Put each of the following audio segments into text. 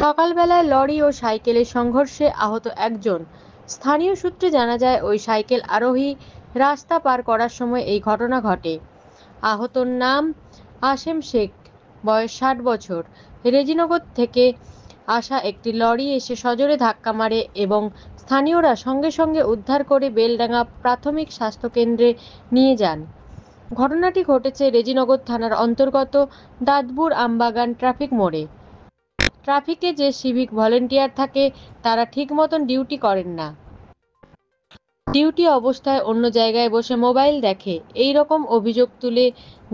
সকালবেলায় লরি ও সাইকেলের সংঘর্ষে আহত একজন। স্থানীয় সূত্রে জানা যায়, ওই সাইকেল আরোহী রাস্তা পার করার সময় এই ঘটনা ঘটে। আহতর নাম আসেম শেখ, বয়স 60 বছর। রেজিনগর থেকে আসা একটি লরি এসে সজোরে ধাক্কা মারে এবং স্থানীয়রা সঙ্গে সঙ্গে উদ্ধার করে বেলডাঙ্গা প্রাথমিক স্বাস্থ্যকেন্দ্রে নিয়ে যান। ঘটনাটি ঘটেছে রেজিনগর থানার অন্তর্গত দাঁতপুর আমবাগান ট্রাফিক মোড়ে। ট্রাফিকে যে সিভিক ভলেন্টিয়ার থাকে তারা ঠিক মতন ডিউটি করেন না। ডিউটি অবস্থায় অন্য জায়গায় বসে মোবাইল দেখে, এই রকম অভিযোগ তুলে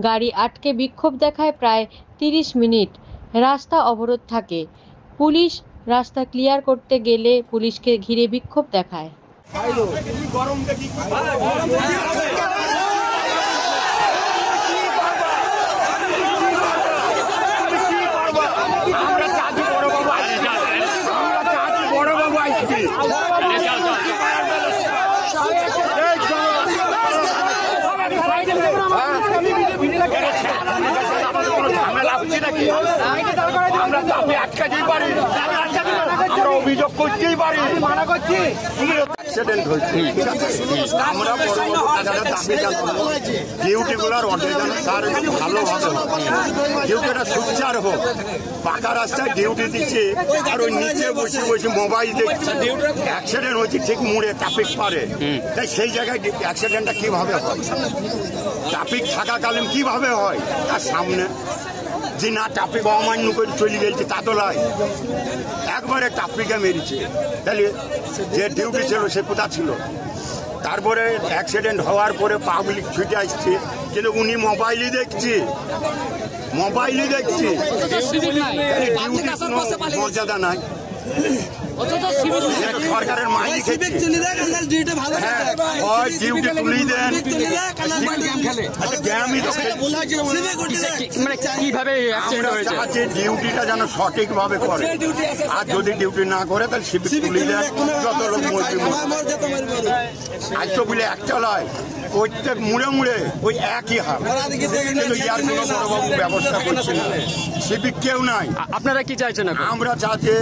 গাড়ি আটকে বিক্ষোভ দেখায় প্রায় 30 মিনিট। রাস্তা অবরোধ থাকে। পুলিশ রাস্তা ক্লিয়ার করতে গেলে পুলিশকে ঘিরে বিক্ষোভ দেখায়। অভিযোগ করতেই পারি, মানা করছি অ্যাক্সিডেন্ট হয়েছে। আমরা ডিউটিগুলোর অর্ডার যেন স্যার ভালোভাবে হোক, ডিউটিটা সুচার হোক। পাকা রাস্তায় ডিউটি দিচ্ছে আর ওই নিচে বসে বসে মোবাইল দেখছে। অ্যাক্সিডেন্ট হয়েছে ঠিক মুড়ে ট্রাফিক পারে, তাই সেই জায়গায় অ্যাক্সিডেন্টটা কিভাবে হয়? ট্রাফিক থাকাকালীন কিভাবে হয়? তার সামনে যে না ট্রাফিক অমান্য করে চলে গেছে তা তো নয়, একবারে ট্রাফিকে মেরেছে। তাহলে যে ডিউটি ছিল সে কোথা ছিল? তারপরে অ্যাক্সিডেন্ট হওয়ার পরে পাবলিক ছুটে আসছে, কিন্তু উনি মোবাইলই দেখছে, ডিউটি কোনো মর্যাদা নাই। সরকারের মাইক ডিউটি তুলেই দেন, ডিউটিটা যেন সঠিক ভাবে করে। আর যদি ডিউটি না করে তাহলে সিভিক তুলে দেন, যত লোক আজ তো বলে একটা লয়, প্রত্যেক মুড়ে মুড়ে ওই একই হাল। কিন্তু ইয়ার কোনো বড়বাবু ব্যবস্থা করছে না, সিভিক কেউ নাই। আপনারা কি চাইছেন? আমরা চাচ্ছি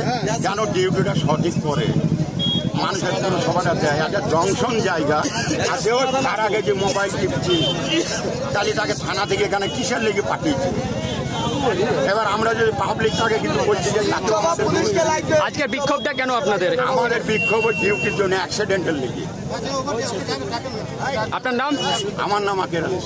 যেন ডিউটিটা সঠিক করে, মানুষের জন্য সবাটা দেয়। একটা জংশন জায়গা আছেও, তার আগে যে মোবাইল টিপছি তাহলে তাকে থানা থেকে এখানে কিসের লেগে পাঠিয়েছে। এবার আমরা যদি পাবলিকটাকে কিন্তু বলছি যে আজকে বিক্ষোভটা কেন আপনাদের? আমাদের বিক্ষোভ ডিউটির জন্য, অ্যাক্সিডেন্টের লেগে। আপনার নাম? আমার নাম আকের আলী।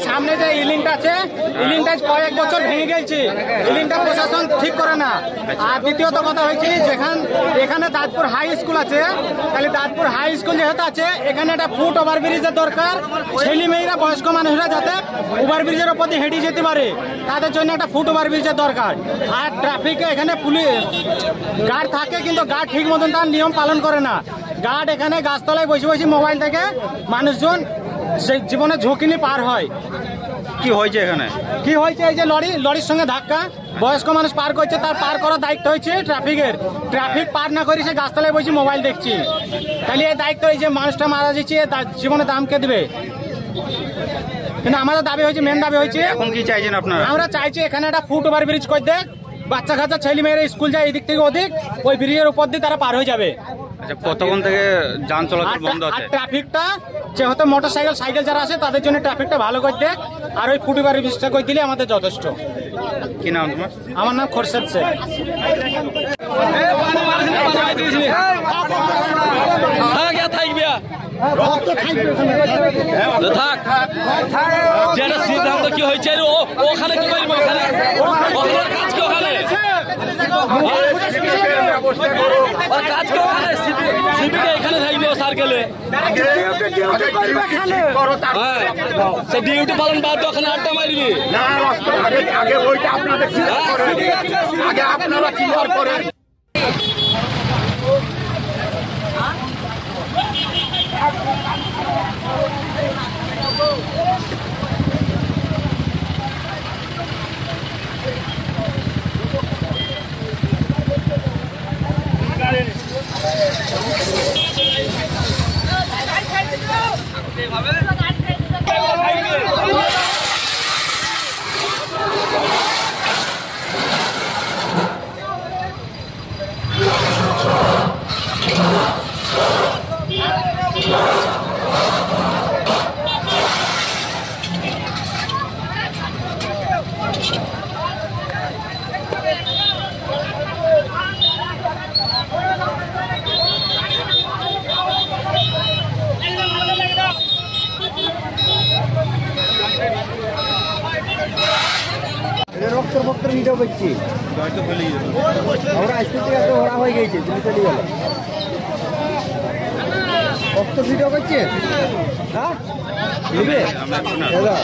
সামনে যে ইলিংটা আছে, ইলিংটা কয়েক বছর ভেঙে গেছে, ইলিংটা প্রশাসন ঠিক করে না। আর দ্বিতীয়ত কথা হয়েছে, এখানে দাঁতপুর হাই স্কুল আছে, তাহলে দাঁতপুর হাই স্কুল যেহেতু আছে, এখানে একটা ফুট ওভারব্রিজের দরকার। ছেলে মেয়েরা, বয়স্ক মানুষরা যাতে ওভারব্রিজের ওপর দিয়ে হেঁটে যেতে পারে, তাদের জন্য একটা ফুট ওভারব্রিজের দরকার। আর ট্রাফিকে এখানে পুলিশ গার্ড থাকে, কিন্তু গার্ড ঠিক মতন তার নিয়ম পালন করে না। গার্ড এখানে গাছতলায় বসে বসে মোবাইল থেকে মানুষজন সেই জীবনে ঝুঁকি নিয়ে পার হয়। কি হয়েছে এখানে? কি হয়েছে? এই যে লরির সঙ্গে ধাক্কা, বয়স্ক মানুষ পার করছে, তার পার করার দায়িত্ব হয়েছে ট্রাফিকের। ট্রাফিক পার না করে সে গাছতলায় বসে মোবাইল দেখছি, তাহলে এই দায়িত্ব এই যে মানুষটা মারা যাচ্ছে, জীবনে দাম কে দেবে? কিন্তু আমাদের দাবি হয়েছে, মেন দাবি হয়েছে, এখন কি চাইছেন আপনারা? আমরা চাইছি এখানে একটা ফুট ওভার ব্রিজ করে দেখ, বাচ্চা কাচ্চা ছেলে মেয়েরা স্কুল যায় এদিক থেকে ওদিক, ওই ব্রিজের উপর দিয়ে তারা পার হয়ে যাবে। আচ্ছা, কতক্ষণ থেকে যান চলাচল বন্ধ আছে? ট্রাফিকটা যেহেতু মোটরসাইকেল সাইকেল যারা আছে তাদের জন্য ট্রাফিকটা ভালো করে দেখ, আর ওই ফুট ওভার ব্রিজটা করে দিলে আমাদের যথেষ্ট। কি নাম তোমার? আমার নাম খোরশেদ শেখ। যেটা সিদ্ধান্ত কি হয়েছে ওখানে কি করবো, কাজ কি ওখানে, কাজ কি ওখানে, সিপিকে এখানে থাকবে সার্কেলে, সে ডিউটি পালন বাদ ওখানে আড্ডা মারবি। আগে আপনারা ক্লিয়ার করেন। রক্তর ভক্তর ভিডিও করছি আমরা আজকে থেকে এত ভরা হয়ে গেছে তুমি চলে গেল রক্ত ভিডিও করছে হ্যাঁ নেবে দাদা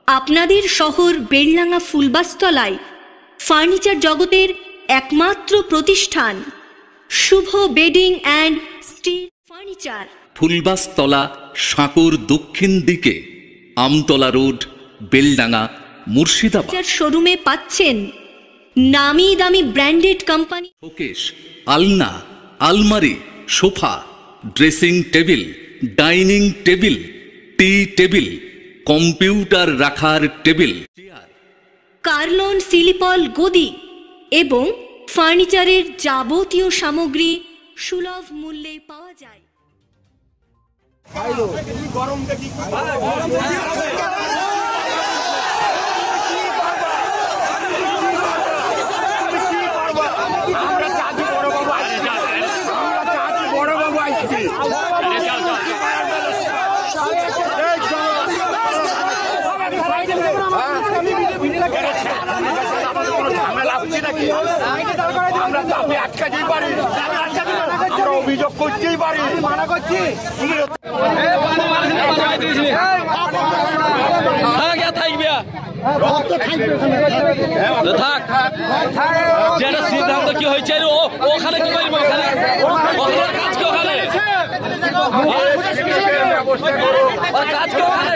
আপনাদের শহর বেলডাঙ্গা ফুলবাসতলায় ফার্নিচার জগতের একমাত্র প্রতিষ্ঠান শুভ বেডিং অ্যান্ড স্টিল ফার্নিচার, ফুলবাসতলা, সাঁকোর দক্ষিণ দিকে, আমতলা রোড, বেলডাঙ্গা, মুর্শিদাবাদ। শোরুমে পাচ্ছেন নামি দামি ব্র্যান্ডেড কোম্পানি শোকেস, আলনা, আলমারি, sofa, dressing table, dining table, tea table, computer রাখার টেবিল, চেয়ার, কার্লন সিলিপল গদি এবং ফার্নিচারের যাবতীয় সামগ্রী সুলভ মূল্যে পাওয়া যায়। অভিযোগ করতেই পারি, মানা করছি। যেটা সিদ্ধান্ত কি হয়েছে ওখানে কি করবো, ওখানে কাজ কি, ওখানে কাজ কি, ওখানে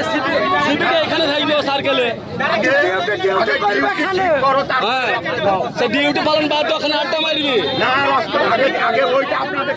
সিপিকে এখানে থাকবে সার্কেলে, সে ডিউটি পালন বাদ ওখানে আড্ডা মারবি। আগে ওইটা আপনাদের